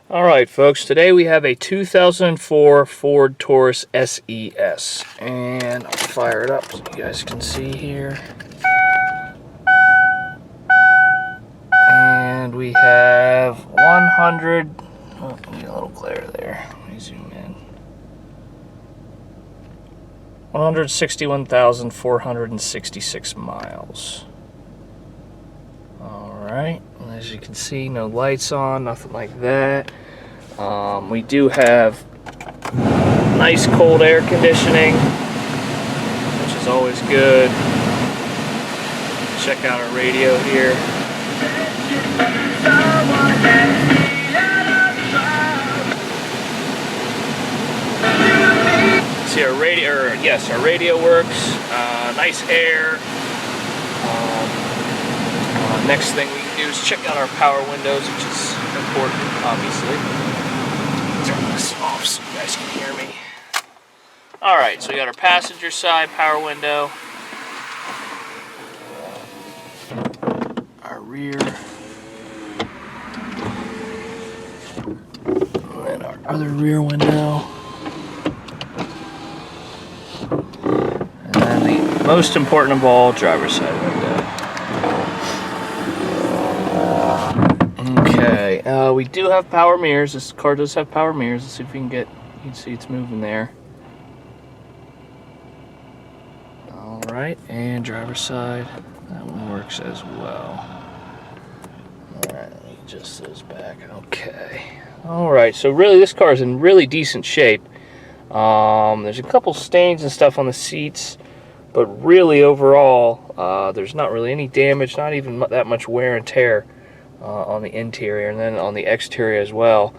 Alright folks, today we have a 2004 Ford Taurus SES, and I'll fire it up so you guys can see here. And we have 100, oh, need a little glare there, let me zoom in. 161,466 miles. Alright, as you can see, no lights on, nothing like that. We do have nice cold air conditioning, which is always good. Check out our radio here. See our radio, our radio works. Nice air. Next thing we can do is check out our power windows, which is important, obviously. Turn this off so you guys can hear me. Alright, so we got our passenger side power window, our rear, and our other rear window, and then the most important of all, driver's side window. Okay, we do have power mirrors. This car does have power mirrors. Let's see if we can get, you can see it's moving there. Alright, and driver's side, that one works as well. Alright, let me adjust those back. Okay. Alright, so really this car is in really decent shape. There's a couple stains and stuff on the seats, but really overall, there's not really any damage, not even that much wear and tear. On the interior, and then on the exterior as well.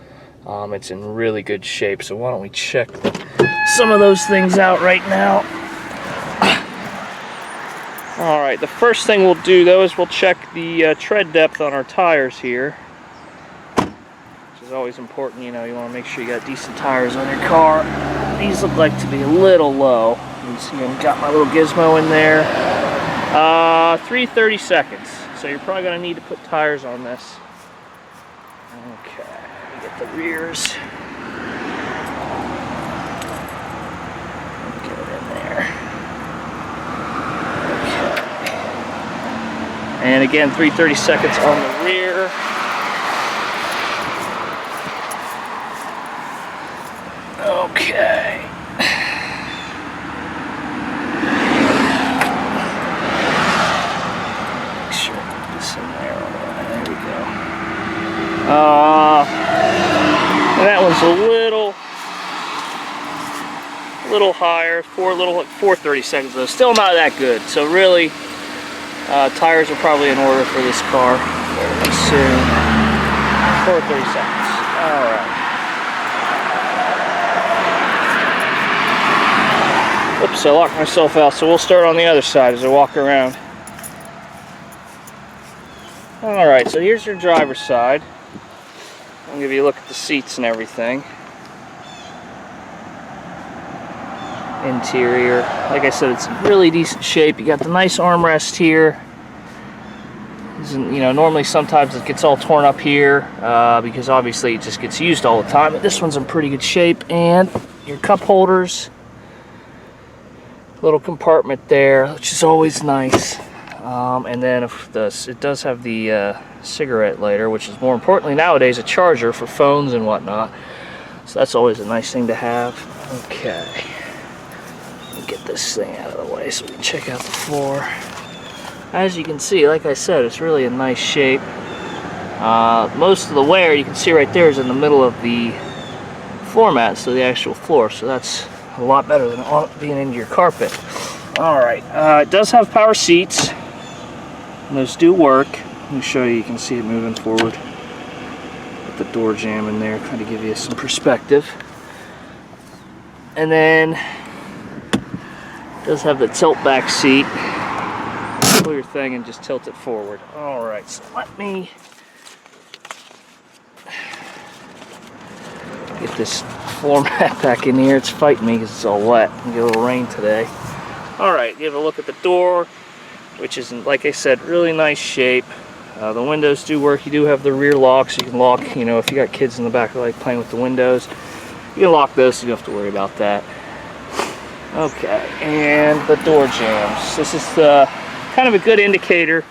It's in really good shape, so why don't we check some of those things out right now. Alright, the first thing we'll do though is we'll check the tread depth on our tires here, which is always important. You know, you want to make sure you got decent tires on your car. These look like to be a little low. You can see I've got my little gizmo in there. 330 seconds. So you're probably going to need to put tires on this. Okay, let me get the rears. Get it in there. Okay. And again, 330 seconds on the rear. Okay. And that one's a little higher, 430 seconds though. Still not that good. So really, tires are probably in order for this car fairly soon. 430 seconds. All right. Oops, I locked myself out. So we'll start on the other side as I walk around. All right. So here's your driver's side. I'll give you a look at the seats and everything. Interior, like I said, it's in really decent shape. You got the nice armrest here. You know, normally sometimes it gets all torn up here because obviously it just gets used all the time. But this one's in pretty good shape. And your cup holders, little compartment there, which is always nice. And then it does have the cigarette lighter, which is more importantly nowadays a charger for phones and whatnot. So that's always a nice thing to have. Okay, let me get this thing out of the way so we can check out the floor. As you can see, like I said, it's really in nice shape. Most of the wear you can see right there is in the middle of the floor mat, so the actual floor. So that's a lot better than being into your carpet. Alright, it does have power seats. And those do work. Let me show you. You can see it moving forward with the door jamb in there, kind of give you some perspective. And then it does have the tilt back seat. Pull your thing and just tilt it forward. Alright, so let me get this floor mat back in here. It's fighting me because it's all wet. We get a little rain today. Alright, give a look at the door, which is, like I said, really nice shape. The windows do work. You do have the rear lock, so you can lock, you know, if you got kids in the back like playing with the windows, you can lock those so you don't have to worry about that. Okay, and the door jambs. This is kind of a good indicator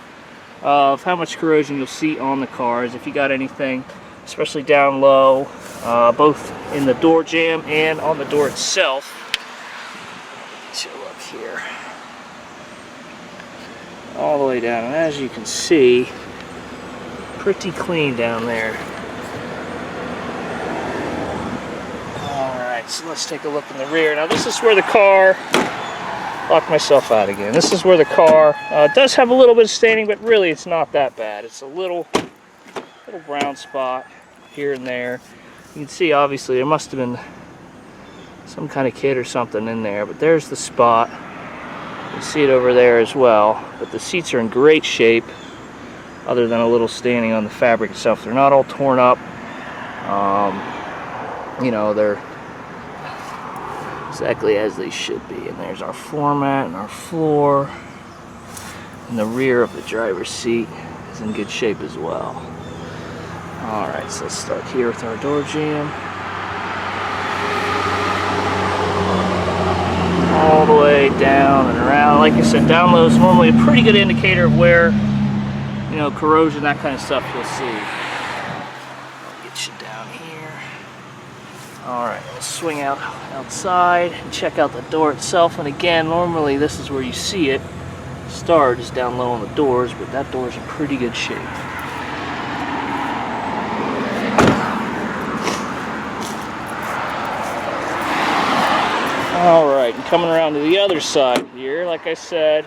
of how much corrosion you'll see on the cars if you got anything, especially down low, both in the door jamb and on the door itself. Let's look here. All the way down, and as you can see, pretty clean down there. Alright, so let's take a look in the rear. Now this is where the car, locked myself out again. This is where the car does have a little bit of staining, but really it's not that bad. It's a little brown spot here and there. You can see obviously there must have been some kind of kid or something in there, but there's the spot. You see it over there as well, but the seats are in great shape other than a little staining on the fabric itself. They're not all torn up. You know, they're exactly as they should be. And there's our floor mat and our floor. And the rear of the driver's seat is in good shape as well. Alright, so let's start here with our door jamb. All the way down and around. Like I said, down low is normally a pretty good indicator of where, you know, corrosion, that kind of stuff you'll see. I'll get you down here. Alright, let's swing out outside and check out the door itself. And again, normally this is where you see it. Start is down low on the doors, but that door is in pretty good shape. Alright, and coming around to the other side here, like I said,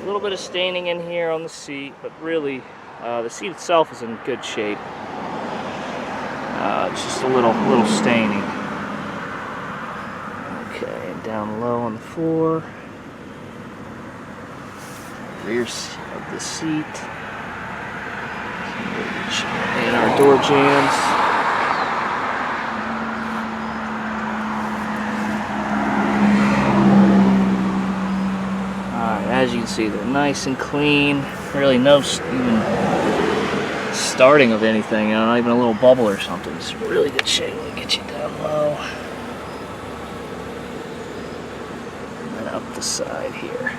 a little bit of staining in here on the seat, but really the seat itself is in good shape. It's just a little staining. Okay, and down low on the floor, rear of the seat, and our door jambs. As you can see, they're nice and clean. Really no even starting of anything, you know, not even a little bubble or something. It's really good shape. Let me get you down low. And then up the side here.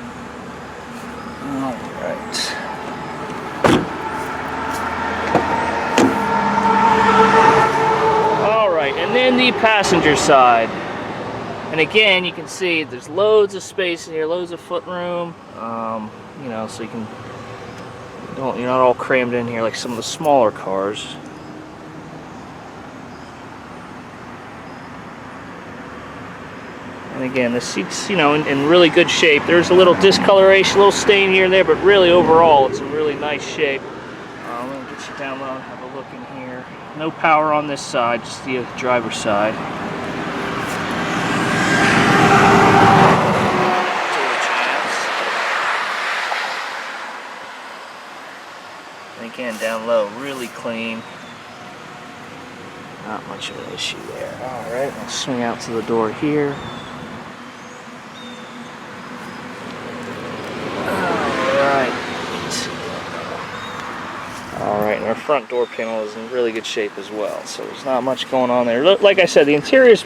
Alright. Alright, and then the passenger side. And again, you can see there's loads of space in here, loads of foot room. You know, so you're not all crammed in here like some of the smaller cars. And again, the seat's, you know, in really good shape. There's a little discoloration, a little stain here and there, but really overall, it's in really nice shape. I'm gonna get you down low and have a look in here. No power on this side, just the driver's side. Again, down low, really clean. Not much of an issue there. Alright, let's swing out to the door here. Alright, and our front door panel is in really good shape as well, so there's not much going on there. Like I said, the interior is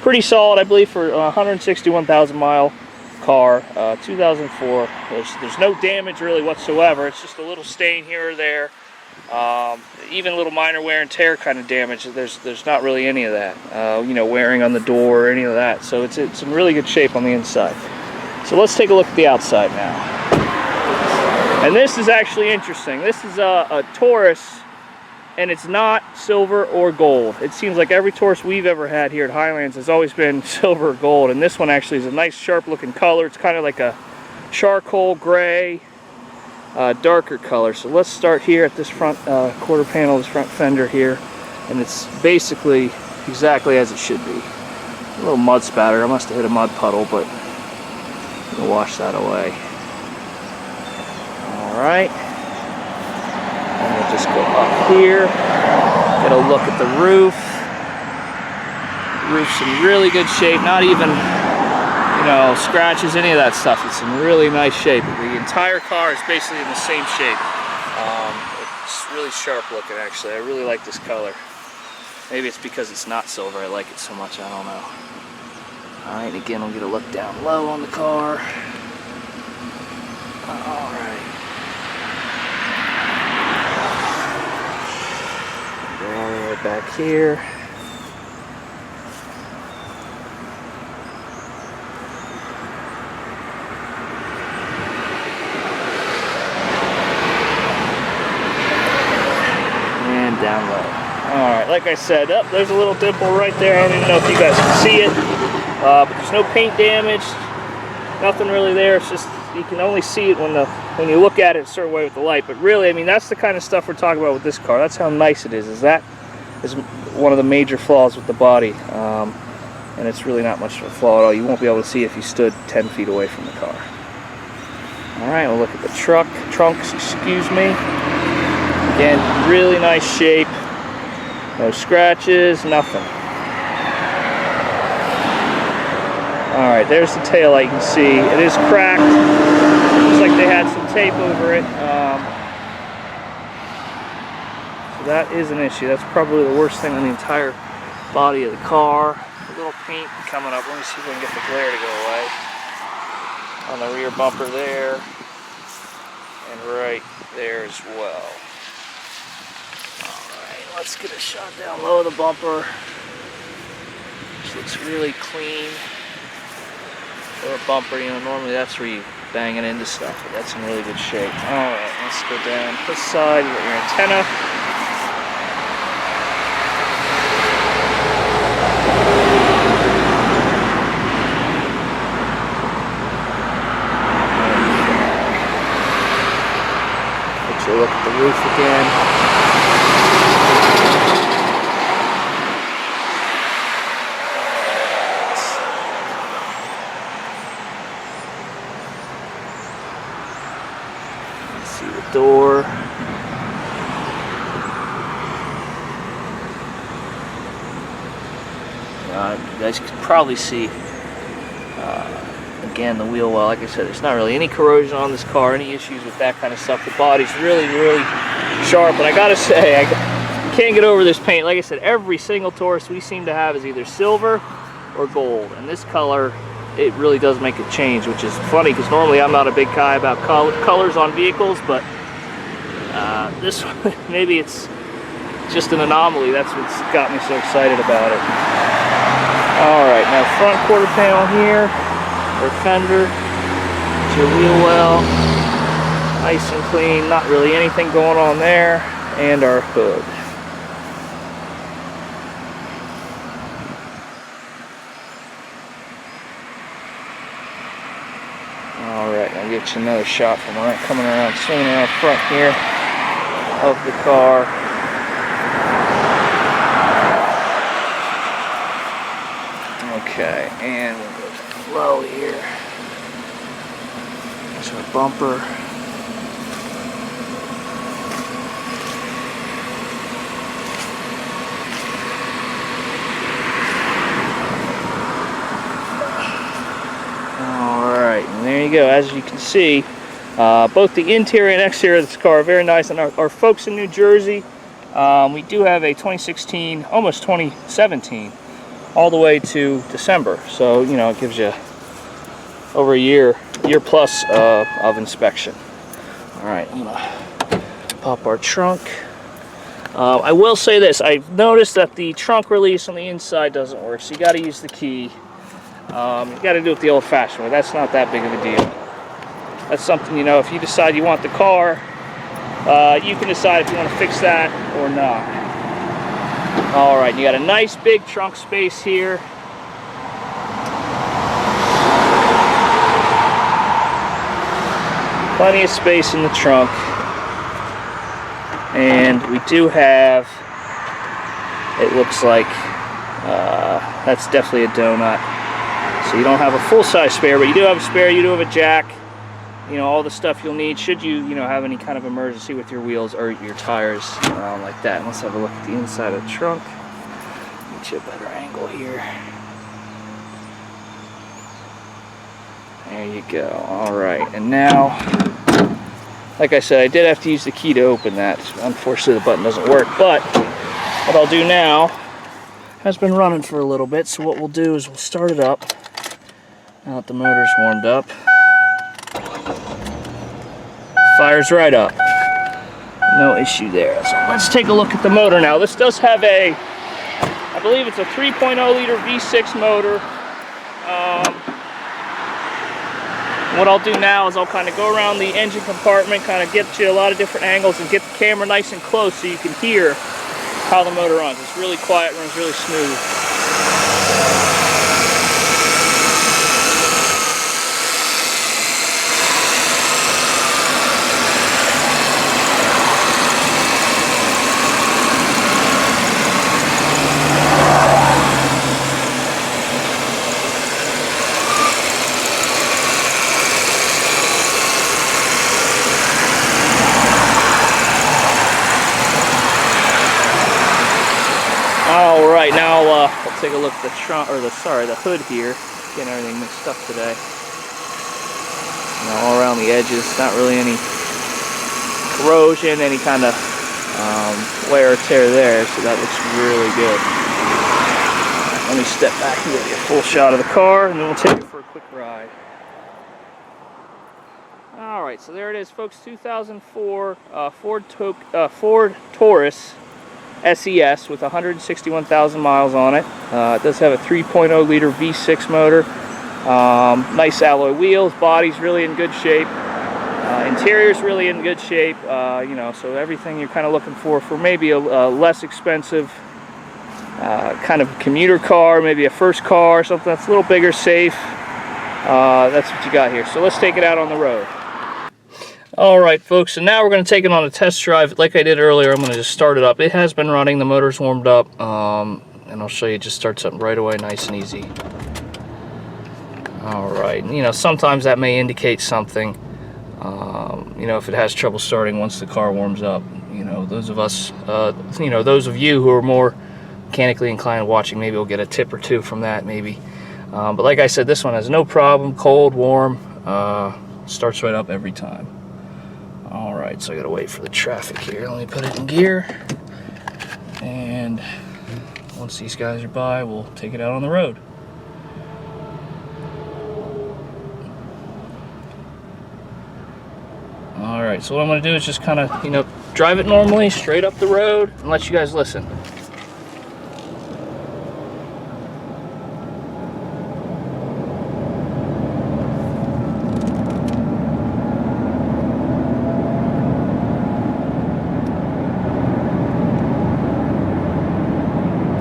pretty solid, I believe, for a 161,000 mile car, 2004. There's no damage really whatsoever. It's just a little stain here or there, even a little minor wear and tear kind of damage. There's not really any of that, you know, wearing on the door or any of that. So it's in really good shape on the inside. So let's take a look at the outside now. And this is actually interesting. This is a Taurus, and it's not silver or gold. It seems like every Taurus we've ever had here at Highlands has always been silver or gold, and this one actually is a nice sharp looking color. It's kind of like a charcoal gray, darker color. So let's start here at this front quarter panel, this front fender here, and it's basically exactly as it should be. A little mud spatter. I must have hit a mud puddle, but we'll wash that away. Alright. And we'll just go up here, get a look at the roof. The roof's in really good shape, not even, you know, scratches, any of that stuff. It's in really nice shape. The entire car is basically in the same shape. It's really sharp looking, actually. I really like this color. Maybe it's because it's not silver I like it so much, I don't know. Alright, again, we'll get a look down low on the car. Alright. Right back here. And down low. Alright, like I said, there's a little dimple right there. I don't even know if you guys can see it. But there's no paint damage. Nothing really there. It's just, you can only see it when you look at it a certain way with the light. But really, I mean, that's the kind of stuff we're talking about with this car. That's how nice it is. That is one of the major flaws with the body. And it's really not much of a flaw at all. You won't be able to see if you stood 10 feet away from the car. Alright, we'll look at the trunks, excuse me. Again, really nice shape. No scratches, nothing. Alright, there's the taillight, you can see. It is cracked. Looks like they had some tape over it. So that is an issue. That's probably the worst thing on the entire body of the car. A little paint coming up. Let me see if I can get the glare to go away. On the rear bumper there. And right there as well. Alright, let's get a shot down low of the bumper. This looks really clean. For a bumper, you know, normally that's where you bang it into stuff, but that's in really good shape. Alright, let's go down this side. You got your antenna. Take a look at the roof again. See the door. You guys can probably see again the wheel well. Like I said, there's not really any corrosion on this car, any issues with that kind of stuff. The body's really, really sharp, but I gotta say, I can't get over this paint. Like I said, every single Taurus we seem to have is either silver or gold, and this color, it really does make a change, which is funny because normally I'm not a big guy about colors on vehicles, but this one, maybe it's just an anomaly. That's what's got me so excited about it. Alright, now front quarter panel here, or fender, it's your wheel well, nice and clean, not really anything going on there, and our hood. Alright, I'll get you another shot from coming around, swinging around front here of the car. Okay, and we'll go down low here. There's our bumper. And there you go. As you can see, both the interior and exterior of this car are very nice. And our folks in New Jersey, we do have a 2016, almost 2017, all the way to December. So, you know, it gives you over a year plus of inspection. All right, I'm gonna pop our trunk. I will say this, I've noticed that the trunk release on the inside doesn't work, so you got to use the key. You got to do it the old-fashioned way. That's not that big of a deal. That's something, you know, if you decide you want the car, you can decide if you want to fix that or not. All right, you got a nice big trunk space here. Plenty of space in the trunk. And we do have, it looks like, that's definitely a donut. So you don't have a full-size spare, but you do have a spare, you do have a jack, you know, all the stuff you'll need should you, you know, have any kind of emergency with your wheels or your tires like that. And let's have a look at the inside of the trunk. Get you a better angle here. There you go. All right, and now like I said, I did have to use the key to open that. Unfortunately, the button doesn't work. But what I'll do now, has been running for a little bit, so what we'll do is we'll start it up. Now that the motor's warmed up. Fires right up. No issue there. So let's take a look at the motor now. This does have a, I believe it's a 3.0 liter V6 motor. What I'll do now is I'll kind of go around the engine compartment, kind of get you a lot of different angles and get the camera nice and close so you can hear how the motor runs. It's really quiet, runs really smooth. All right, now we'll take a look at the trunk, or the hood here. Getting everything mixed up today. All around the edges, not really any corrosion, any kind of wear or tear there, so that looks really good. Let me step back and give you a full shot of the car, and then we'll take it for a quick ride. All right, so there it is, folks. 2004 Ford Taurus SES with 161,000 miles on it. It does have a 3.0 liter V6 motor. Nice alloy wheels. Body's really in good shape. Interior's really in good shape. You know, so everything you're kind of looking for maybe a less expensive kind of commuter car, maybe a first car, something that's a little bigger, safe. That's what you got here. So let's take it out on the road. Alright folks, so now we're going to take it on a test drive. Like I did earlier, I'm going to just start it up. It has been running, the motor's warmed up, and I'll show you, just starts up right away, nice and easy. Alright, you know, sometimes that may indicate something, you know, if it has trouble starting once the car warms up. You know, those of us, you know, those of you who are more mechanically inclined watching, maybe we'll get a tip or two from that, maybe. But like I said, this one has no problem, cold, warm, starts right up every time. Alright, so I gotta wait for the traffic here. Let me put it in gear. And once these guys are by, we'll take it out on the road. Alright, so what I'm gonna do is just kind of, you know, drive it normally, straight up the road, and let you guys listen.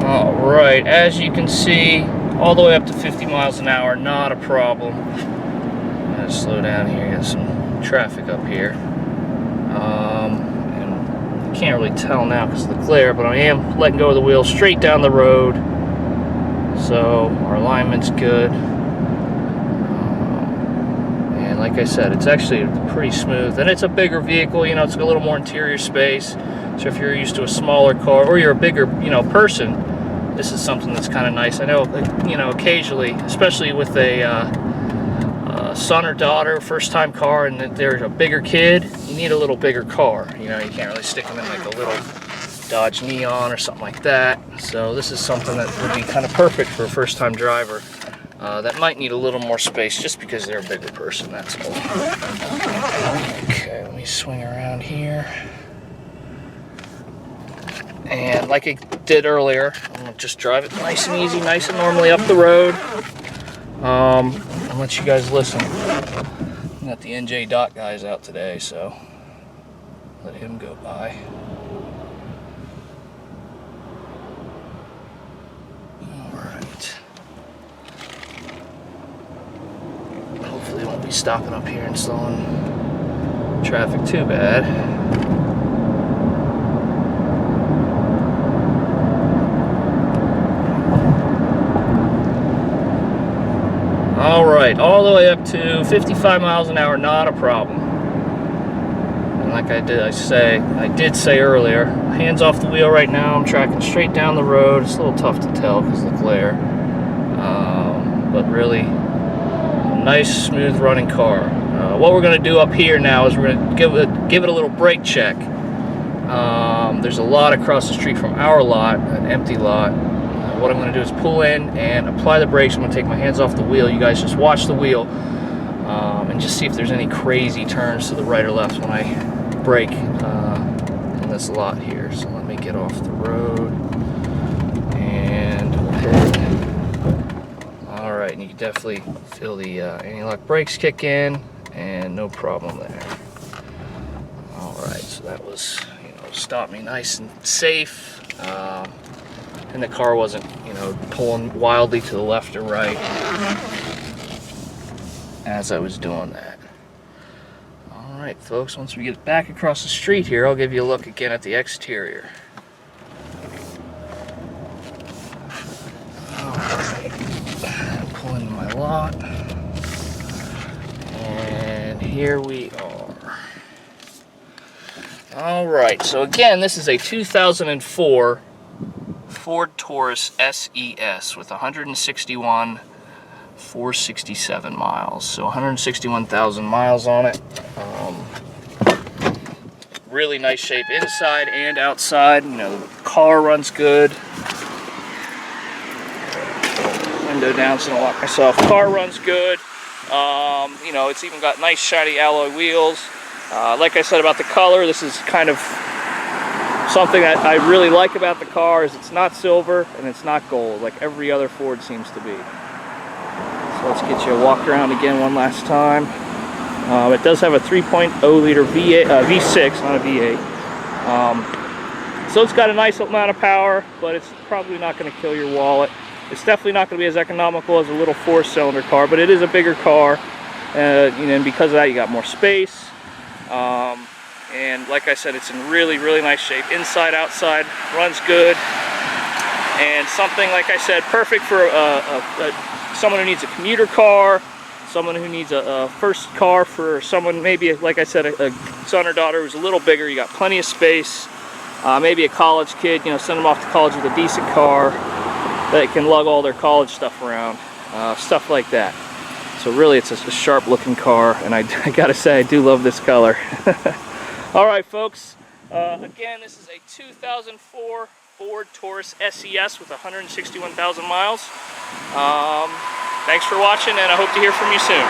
Alright, as you can see, all the way up to 50 miles an hour, not a problem. I'm going to slow down here, got some traffic up here. And you can't really tell now because of the glare, but I am letting go of the wheel straight down the road. So our alignment's good. And like I said, it's actually pretty smooth. And it's a bigger vehicle, you know, it's got a little more interior space. So if you're used to a smaller car, or you're a bigger, you know, person, this is something that's kind of nice. I know, you know, occasionally, especially with a son or daughter, first-time car, and they're a bigger kid, you need a little bigger car. You know, you can't really stick them in like a little Dodge Neon or something like that. So this is something that would be kind of perfect for a first-time driver that might need a little more space just because they're a bigger person, that's all. Okay, let me swing around here. And like I did earlier, I'm going to just drive it nice and easy, nice and normally up the road. And let you guys listen. We got the NJ Dot guys out today, so let him go by. Alright. Hopefully it won't be stopping up here and slowing traffic too bad. Alright, all the way up to 55 miles an hour, not a problem. And like I did say earlier, hands off the wheel right now, I'm tracking straight down the road. It's a little tough to tell because of the glare. But really, nice, smooth running car. what we're going to do up here now is we're going to give it a little brake check. There's a lot across the street from our lot, an empty lot. What I'm going to do is pull in and apply the brakes. I'm going to take my hands off the wheel. You guys just watch the wheel and just see if there's any crazy turns to the right or left when I brake in this lot here. So let me get off the road and head. Alright, and you can definitely feel the anti-lock brakes kick in, and no problem there. Alright, so that was, stopped me nice and safe. And the car wasn't, pulling wildly to the left or right as I was doing that. Alright, folks, once we get back across the street here, I'll give you a look again at the exterior. Alright, pull into my lot, and here we are. Alright, so again, this is a 2004 Ford Taurus SES with 161,467 miles. So 161,000 miles on it. Really nice shape inside and outside. The car runs good. Window down so I don't lock myself. Car runs good. It's even got nice shiny alloy wheels. Like I said about the color, this is kind of something that I really like about the car is it's not silver and it's not gold like every other Ford seems to be. So let's get you a walk around again one last time. It does have a 3.0 liter V6, not a V8. So it's got a nice amount of power, but it's probably not going to kill your wallet. It's definitely not going to be as economical as a little 4-cylinder car, but it is a bigger car, and because of that you got more space. And like I said, it's in really, really nice shape. Inside, outside, runs good. And something, like I said, perfect for someone who needs a commuter car, someone who needs a first car for someone, maybe, like I said, a son or daughter who's a little bigger. You got plenty of space. Maybe a college kid, send them off to college with a decent car that can lug all their college stuff around, stuff like that. So really, it's a sharp looking car, and I gotta say, I do love this color. Alright folks, again, this is a 2004 Ford Taurus SES with 161,000 miles. Thanks for watching, and I hope to hear from you soon.